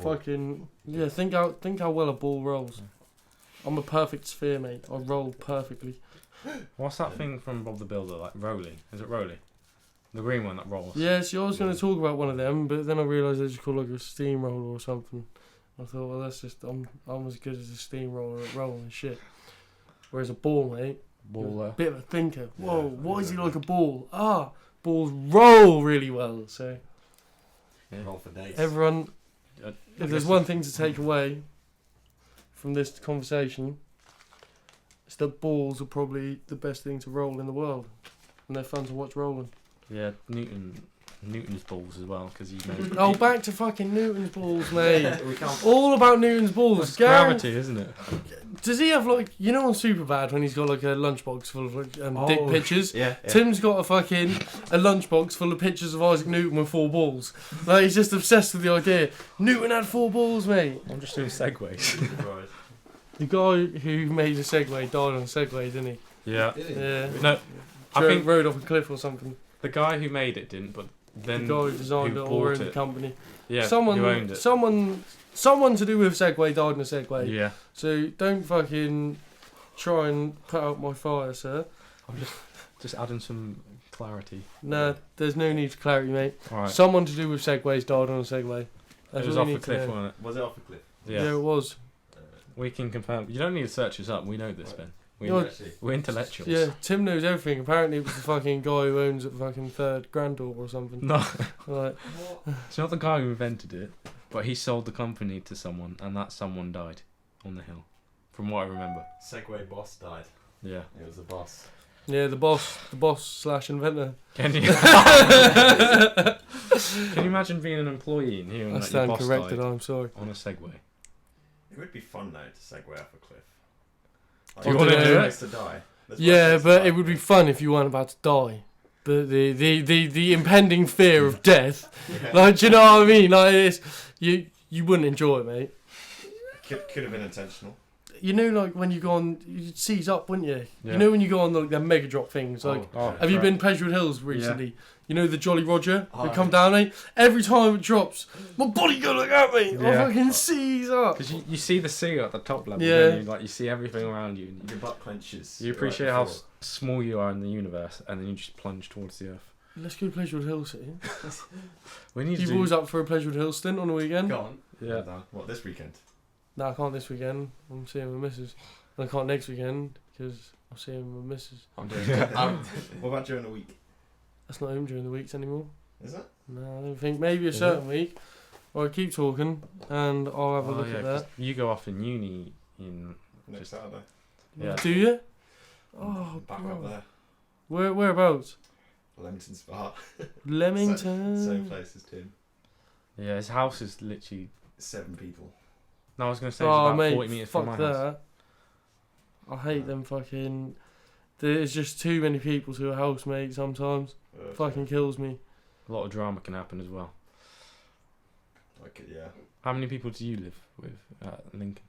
Fucking yeah. Think how well a ball rolls. I'm a perfect sphere, mate. I roll perfectly. What's that thing from Bob the Builder? Like rolling? Is it rolling? The green one that rolls. Yeah, see, I was going to talk about one of them, but then I realised they just call like a steamroller or something. I thought, well, that's just I'm as good as a steamroller at rolling shit. Whereas a ball, mate, Baller. bit of a thinker. Whoa, Yeah, why is he yeah. like a ball? Balls roll really well. So Yeah. Roll for days. everyone, I if there's guess- one thing to take away from this conversation, it's that balls are probably the best thing to roll in the world, and they're fun to watch rolling. Yeah, Newton's balls as well, because he knows. Oh, back to fucking Newton's balls, mate. We can't. All about Newton's balls. It's gravity, isn't it? Does he have like, you know, on Superbad when he's got like a lunchbox full of like dick Oh, pictures? Yeah. Tim's got a lunchbox full of pictures of Isaac Newton with 4 balls. Like he's just obsessed with the idea. Newton had 4 balls, mate. I'm just doing segues. Right. The guy who made a Segway died on a Segway, didn't Yeah. Did he? he? Yeah. No, I Drove- think rode off a cliff or something. the guy who made it didn't, but then The guy who designed who it or bought owned the it. company. Yeah, someone who owned it. Someone to do with Segway died in a Segway. Yeah. So don't fucking try and put out my fire, sir. I'm just adding some clarity. Nah, there's no need for clarity, mate. Alright. Someone to do with Segways died on a Segway. That's It was all off you a need to cliff, know. wasn't it? Was it off a cliff? Yeah. it was. We can confirm. You don't need to search us up. We know this, Ben. You're- We're intellectuals. Yeah, Tim knows everything. Apparently, it was the fucking guy who owns the fucking third granddaughter or something. No, Like, it's not the guy who invented it, but he sold the company to someone, and that someone died on the hill, from what I remember. Segway boss died. Yeah. It was the boss. Yeah, the boss slash inventor. Can you? Can you imagine being an employee and hearing I that your stand boss corrected. died I'm sorry. on a Segway? It would be fun though to segue off a cliff. Do you want to do it? To die. There's Yeah, worse ways to but die, it would be yeah. fun if you weren't about to die. But the impending fear of death, Yeah. like, do you know what I mean? Like, you wouldn't enjoy it, mate. Could have been intentional. You know, like when you go on, you'd seize up, wouldn't you? Yeah. You know when you go on like the mega drop things, like. Oh, Have you right. been Pleasurewood Hills recently? You know the Jolly Roger? Oh, They come down, eh? Every time it drops, my body go look at me. Yeah. I fucking seize up. Because you see the sea at the top level, Yeah. and you see everything around you. And Your butt clenches. you right appreciate how before. small you are in the universe, and then you just plunge towards the earth. Let's go to Pleasurewood Hills, eh? We need You to. always up for a Pleasurewood Hills stint on the weekend? Go on. Yeah. What, this weekend? No, I can't this weekend. I'm seeing my missus. And I can't next weekend because I'm seeing my missus. I'm doing What about during the week? That's not home during the weeks anymore. Is it? No, I don't think. Maybe a Is certain week. Or I keep talking and I'll have a look at that. You go off in uni in. Next Saturday. Yeah. Do you? Oh, Back bro. up there. Whereabouts? Leamington Spa. Leamington. Same place as Tim. Yeah, his house is literally. 7 people. No, I was going to say it's Oh, about mate, 40 metres from fuck my house. that. I hate them fucking... There's just too many people to a house, mate, sometimes. Fucking kills me. A lot of drama can happen as well. Like, yeah. How many people do you live with at Lincoln?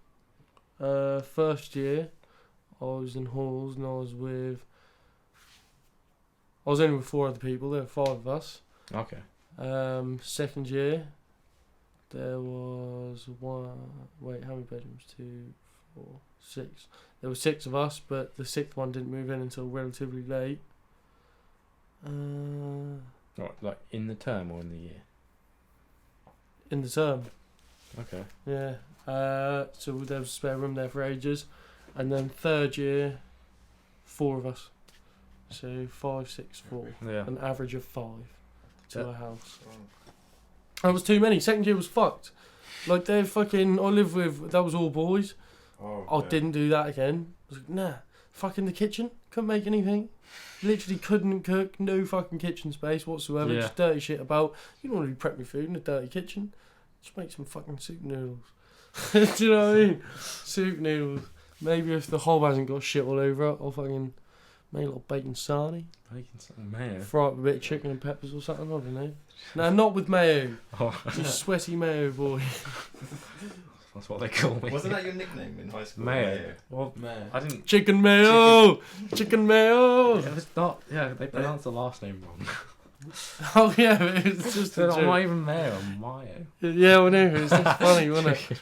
First year, I was in halls and I was only with 4 other people. There were 5 of us. Okay. Second year, there was 1... Wait, how many bedrooms? 2, 4, 6. There were 6 of us, but the 6th one didn't move in until relatively late. Right, like in the term or in the year? In the term. Okay. Yeah. So there was a spare room there for ages. And then third year, 4 of us. So 5, 6, 4. Yeah. An average of 5 to Yeah. a house. That was too many. Second year was fucked. Like, they're fucking... I lived with... That was all boys. Oh, I yeah. didn't do that again. I was like, nah. Fucking the kitchen. Couldn't make anything. Literally couldn't cook. No fucking kitchen space whatsoever. Yeah. Just dirty shit about. You don't really prep your food in a dirty kitchen. Just make some fucking soup noodles. Do you know what I mean? Soup noodles. Maybe if the hob hasn't got shit all over it, I'll fucking make a little bacon sarnie. Bacon something mayo. Fry up a bit of chicken and peppers or something. I don't know. No, not with mayo. Oh, You sweaty mayo boy. that's what they call me. Wasn't that your nickname in high school? Mayo? Well, Man. I didn't. Chicken mayo. Chicken mayo. It was not. Yeah, they pronounced the last name wrong. Oh yeah, but it's just So a I'm not joke. even mayo. I'm mayo. Yeah, I know. It's just funny, wasn't it?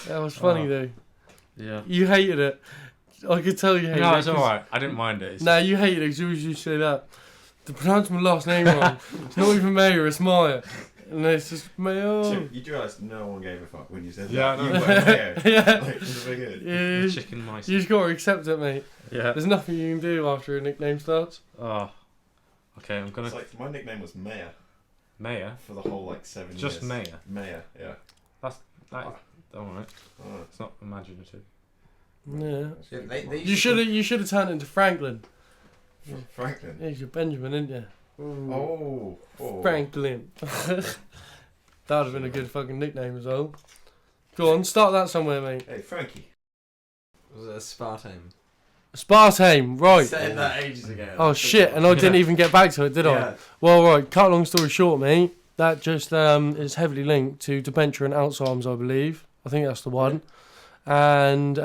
That was funny Oh. though. Yeah. You hated it. I could tell you hated it. No, it's 'cause- alright. I didn't mind it. It's Nah, you hated it because you always used to say that. To pronounce my last name wrong. It's not even Mayo, it's Maya. And it's just Mayo. Chip, you realise no one gave a fuck when you said Yeah, that. I You know. went Mayo. Yeah. Like, from the beginning. Yeah, chicken mice. you just got to accept it, mate. Yeah. There's nothing you can do after a nickname starts. Oh. Okay, I'm gonna. It's like, my nickname was Maya Mayor? for the whole, like, 7 years. Just Mayor? Maya, yeah. That, alright. Oh. It's not imaginative. Yeah. Yeah, they You should have turned into Franklin. Franklin. Yeah, you're Benjamin, isn't you? Oh. Franklin. That would have been a good fucking nickname as well. Go on, start that somewhere, mate. Hey, Frankie. Was it a Spartan? Spartame, right. Said that ages ago. Oh shit, and I didn't even get back to it, did I? Yeah. Well, right, cut a long story short, mate, that just is heavily linked to dementia and Alzheimer's, I believe. I think that's the one. And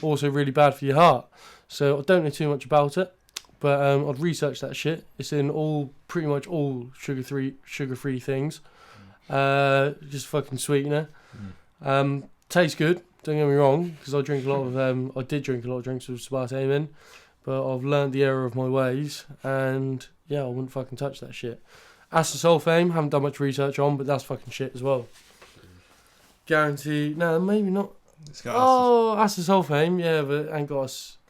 also really bad for your heart. So I don't know too much about it, but I'd researched that shit. It's in pretty much all sugar-free things. Just fucking sweetener. Tastes good, don't get me wrong, because I drink a lot of, I did drink a lot of drinks with aspartame in, but I've learned the error of my ways, and yeah, I wouldn't fucking touch that shit. Acesulfame, haven't done much research on, but that's fucking shit as well. Guarantee, no, maybe not. It's got Oh, acesulfame, yeah, but ain't got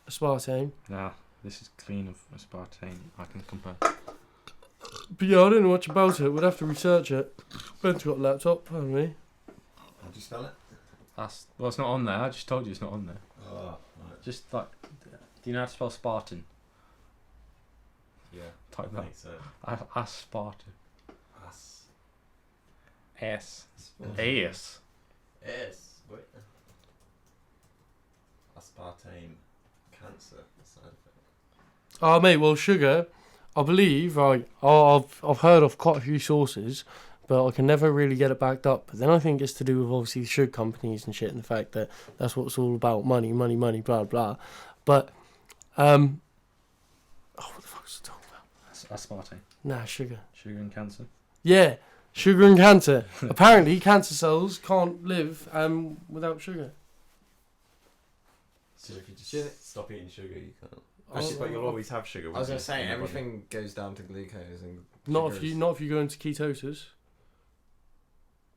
aspartame. Nah, this is clean of aspartame. I can compare. But yeah, I don't know much about it, we'd have to research it. Ben's got a laptop, pardon me. How do you spell it? Well, it's not on there. I just told you it's not on there. Oh, right. Just like, do you know how to spell Spartan? Yeah. Type I that. think so. Aspartame. As. S. Aspartame. AS. Yes. Wait. Aspartame. Cancer. Side effect. Oh, mate, well, sugar, I believe, right, I've heard of quite a few sources, but I can never really get it backed up. But then I think it's to do with, obviously, the sugar companies and shit, and the fact that that's what it's all about, money, money, money, blah, blah. But, oh, what the fuck was I talking about? Aspartame. Nah, sugar. Sugar and cancer. Yeah, sugar and cancer. Apparently, cancer cells can't live without sugar. So if you just Shit. stop eating sugar, you can't. Oh, Actually, but you'll always have sugar. I was won't gonna you, say in your body? everything goes down to glucose and Not sugars. if you go into ketosis,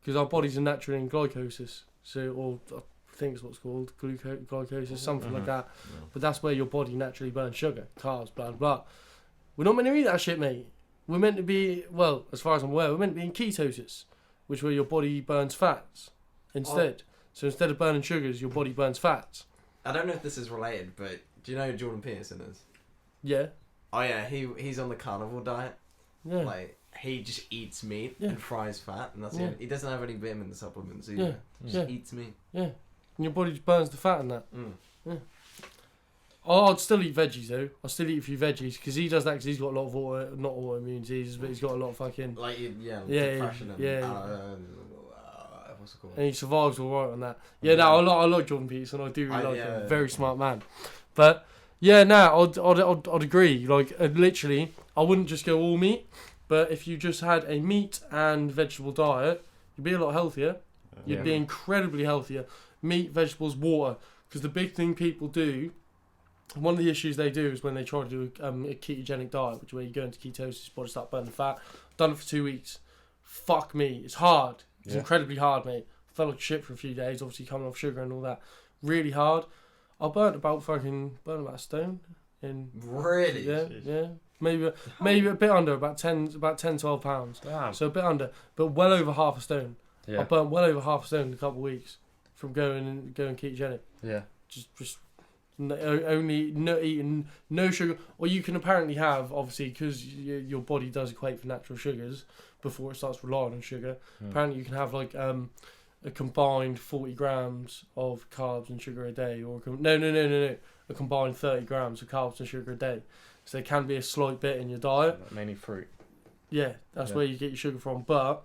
because our bodies are naturally in glycosis. So, or I think it's what's called glycosis, something like that. No. But that's where your body naturally burns sugar, carbs, blah blah. We're not meant to eat that shit, mate. We're meant to be, well, as far as I'm aware, we're meant to be in ketosis, which where your body burns fats instead. So instead of burning sugars, your body burns fats. I don't know if this is related, but do you know who Jordan Peterson is? Yeah, Oh yeah, he's on the carnivore diet. yeah, Like he just eats meat Yeah. and fries fat, and that's Yeah. it. He doesn't have any vitamin supplements Yeah. either. He just Yeah. eats meat. yeah. And your body just burns the fat in that. Mm. I'd still eat veggies though. I'll still eat a few veggies because he does that because he's got a lot of not autoimmune diseases, but he's got a lot of fucking. Like Yeah, depression and yeah. what's it called? And he survives all right on that. Yeah, no, I like Jordan Peterson. I do really like him. Very smart man. But yeah, no, I'd agree. Like literally, I wouldn't just go all meat. But if you just had a meat and vegetable diet, you'd be a lot healthier. You'd Yeah. be incredibly healthier. Meat, vegetables, water. Because the big thing people do, one of the issues they do is when they try to do a ketogenic diet, which is where you go into ketosis, body start burning fat. Done it for 2 weeks. Fuck me, it's hard. It's Yeah. incredibly hard, mate. Felt like shit for a few days, obviously coming off sugar and all that. Really hard. I burnt about a stone in. Really? Yeah, Jeez. yeah. Maybe a bit under, about 10, 12 pounds. Damn. So a bit under, but well over half a stone. I Yeah. burnt well over half a stone in a couple of weeks from going ketogenic. Yeah. Just only no eating no sugar, or you can apparently have, obviously because your body does equate for natural sugars before it starts relying on sugar. Mm. Apparently you can have like a combined 40 grams of carbs and sugar a day, or a combined 30 grams of carbs and sugar a day. So there can be a slight bit in your diet. Mainly fruit. Yeah, that's Yeah. where you get your sugar from. But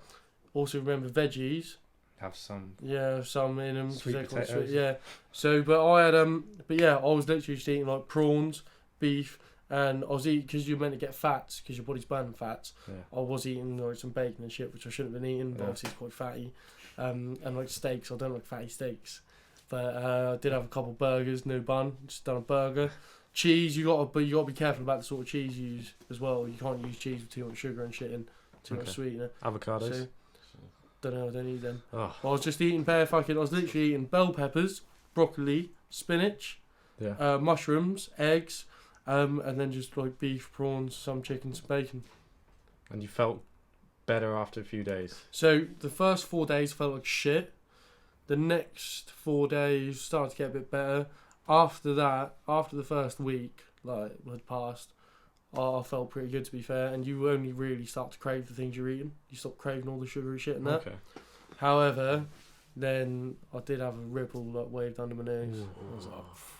also remember veggies. Have some. Yeah, some in them. 'cause Sweet they're quite potatoes. sweet, yeah. So, but I had I was literally just eating like prawns, beef, and I was eating because you're meant to get fats because your body's burning fats. Yeah. I was eating like some bacon and shit, which I shouldn't have been eating, but Yeah. obviously it's quite fatty. And like steaks, I don't like fatty steaks. But I did have a couple burgers, no bun, just done a burger. Cheese, you got to be careful about the sort of cheese you use as well. You can't use cheese with too much sugar and shit and too much Okay. sweetener. Avocados. So, don't know, I don't eat them. Oh. I was just eating I was literally eating bell peppers, broccoli, spinach, Yeah. mushrooms, eggs, and then just like beef, prawns, some chicken, some bacon. And you felt better after a few days. So the first 4 days felt like shit. The next 4 days started to get a bit better. After that, after the first week, like had passed, I felt pretty good to be fair. And you only really start to crave the things you're eating. You stop craving all the sugary shit and that. Okay. However, then I did have a ripple like waved under my nose. Ooh. I was like,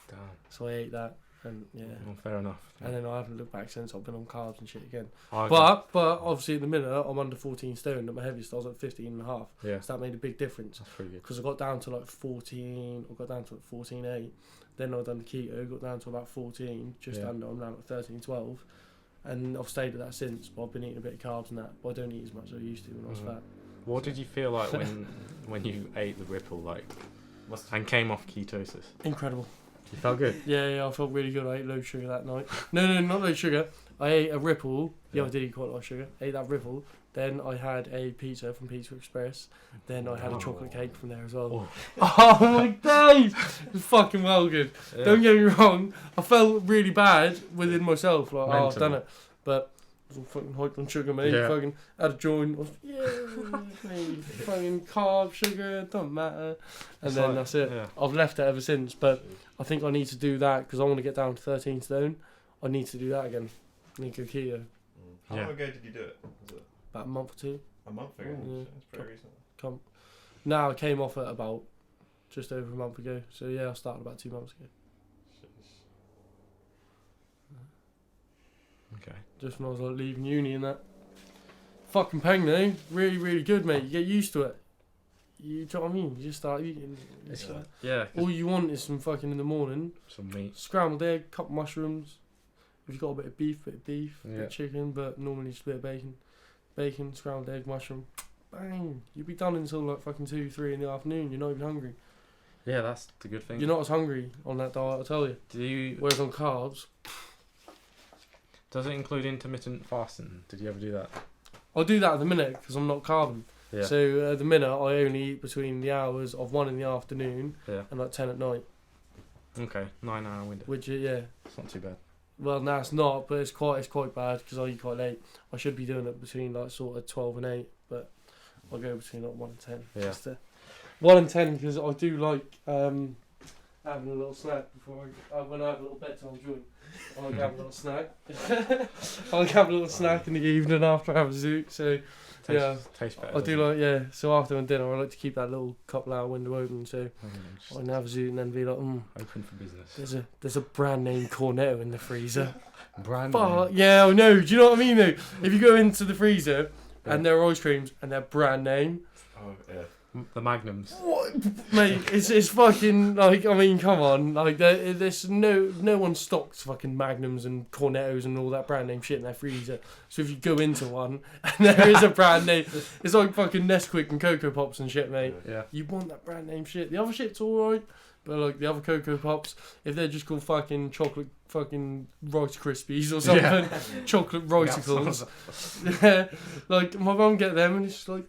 Damn. so I ate that, and yeah. Well, fair enough. And then I haven't looked back since. I've been on carbs and shit again. Okay. But obviously at the minute I'm under 14 stone. At my heaviest I was at 15 and a half. Yeah. So that made a big difference. That's pretty good. Because I got down to like 14. I got down to like 14.8. Then I done the keto. Got down to about 14, just Yeah. under. I'm now at 13.12. And I've stayed at that since. But I've been eating a bit of carbs and that. But I don't eat as much as I used to when I was Mhm. fat. What did you feel like when you ate the ripple and came off ketosis? Incredible. You felt good. Yeah, I felt really good. I ate low sugar that night. No, not low sugar. I ate a ripple. Yeah, Yeah. I did eat quite a lot of sugar. Ate that ripple. Then I had a pizza from Pizza Express. Then I had a chocolate cake from there as well. Oh my days! It was fucking well good. Yeah. Don't get me wrong. I felt really bad within myself. Like, I've done Mentally. it. But I was all fucking hyped on sugar, mate. Yeah. Fucking had a joint. I was, mate, fucking carb, sugar, don't matter. And It's then like- that's it. yeah. I've left it ever since. But I think I need to do that because I want to get down to 13 stone. I need to do that again. and go keto. How Yeah. long ago did you do it? Was it About a month or two. a month ago? Yeah. It's pretty recent. Now I came off it about just over a month ago. So yeah, I started about 2 months ago. Okay. Just when I was like leaving uni and that. Fucking pain though. Really, really good, mate. You get used to it. You know what I mean? You just start eating. It's like, Yeah. all you want is some fucking in the morning. Some meat. Scrambled egg, couple mushrooms. If you've got a bit of beef, bit Yeah. of chicken, but normally just a bit of bacon. Bacon, scrambled egg, mushroom. Bang! You'll be done until like fucking 2, 3 in the afternoon. You're not even hungry. Yeah, that's the good thing. You're not as hungry on that diet, I tell you. Do you? Whereas on carbs, Does it include intermittent fasting? Did you ever do that? I'll do that at the minute because I'm not carbon. Yeah. So at the minute, I only eat between the hours of 1 in the afternoon Yeah. and like 10 at night. Okay. 9-hour window. Which yeah, It's not too bad. well, no, it's not, but it's quite bad because I eat quite late. I should be doing it between like sort of 12 and 8, but I'll go between like 1 and 10. Yeah. Just 1 and 10 because I do like having a little snack before when I have a little bedtime joint. I like having a little snack. I like having a little snack in the evening after I have a zoot. So yeah, Tastes better. I do like So after dinner, I like to keep that little couple hour window open. So I can have a zoot and then be like, Open for business. there's a brand name cornetto in the freezer. Brand But name. yeah, I know. Do you know what I mean though? If you go into the freezer and there are ice creams and they're brand name, Oh yeah. The Magnums. what, mate? It's fucking like, I mean, come on, like there's no one stocks fucking Magnums and Cornettos and all that brand name shit in their freezer. So if you go into one and there is a brand name, it's like fucking Nesquik and Cocoa Pops and shit, mate. Yeah. You want that brand name shit. The other shit's alright, but like the other Cocoa Pops, if they're just called fucking chocolate fucking Rice Krispies or something, chocolate Ricicles. Yeah, like my mum get them and it's just like,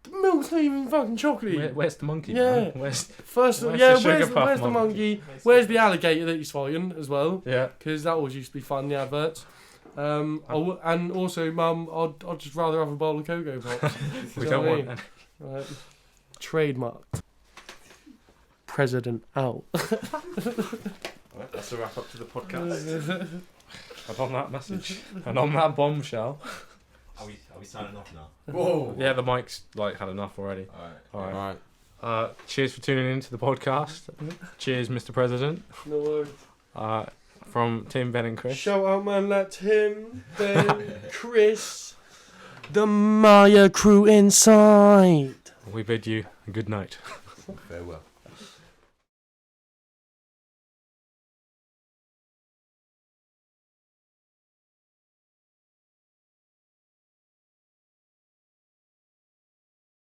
the milk's not even fucking chocolatey. Where's the monkey? Yeah. Man? Where's First, where's yeah, the sugar puff where's the monkey? Where's the alligator that he's fighting as well? yeah? Because that always used to be fun, the adverts. And also, Mum, I'd just rather have a bowl of Cocoa Pops. We Do you know don't what I want mean? any. Right. Trademarked. President out. Right, that's a wrap up to the podcast. And on that message, and on that bombshell. Are we signing off now? Whoa. Yeah, the mic's like had enough already. Alright. All right. Cheers for tuning in to the podcast. Cheers, Mr. President. No worries. From Tim, Ben, and Chris. Shout out, man, that Tim, Ben, Chris, the Maya crew inside. We bid you a good night. Farewell.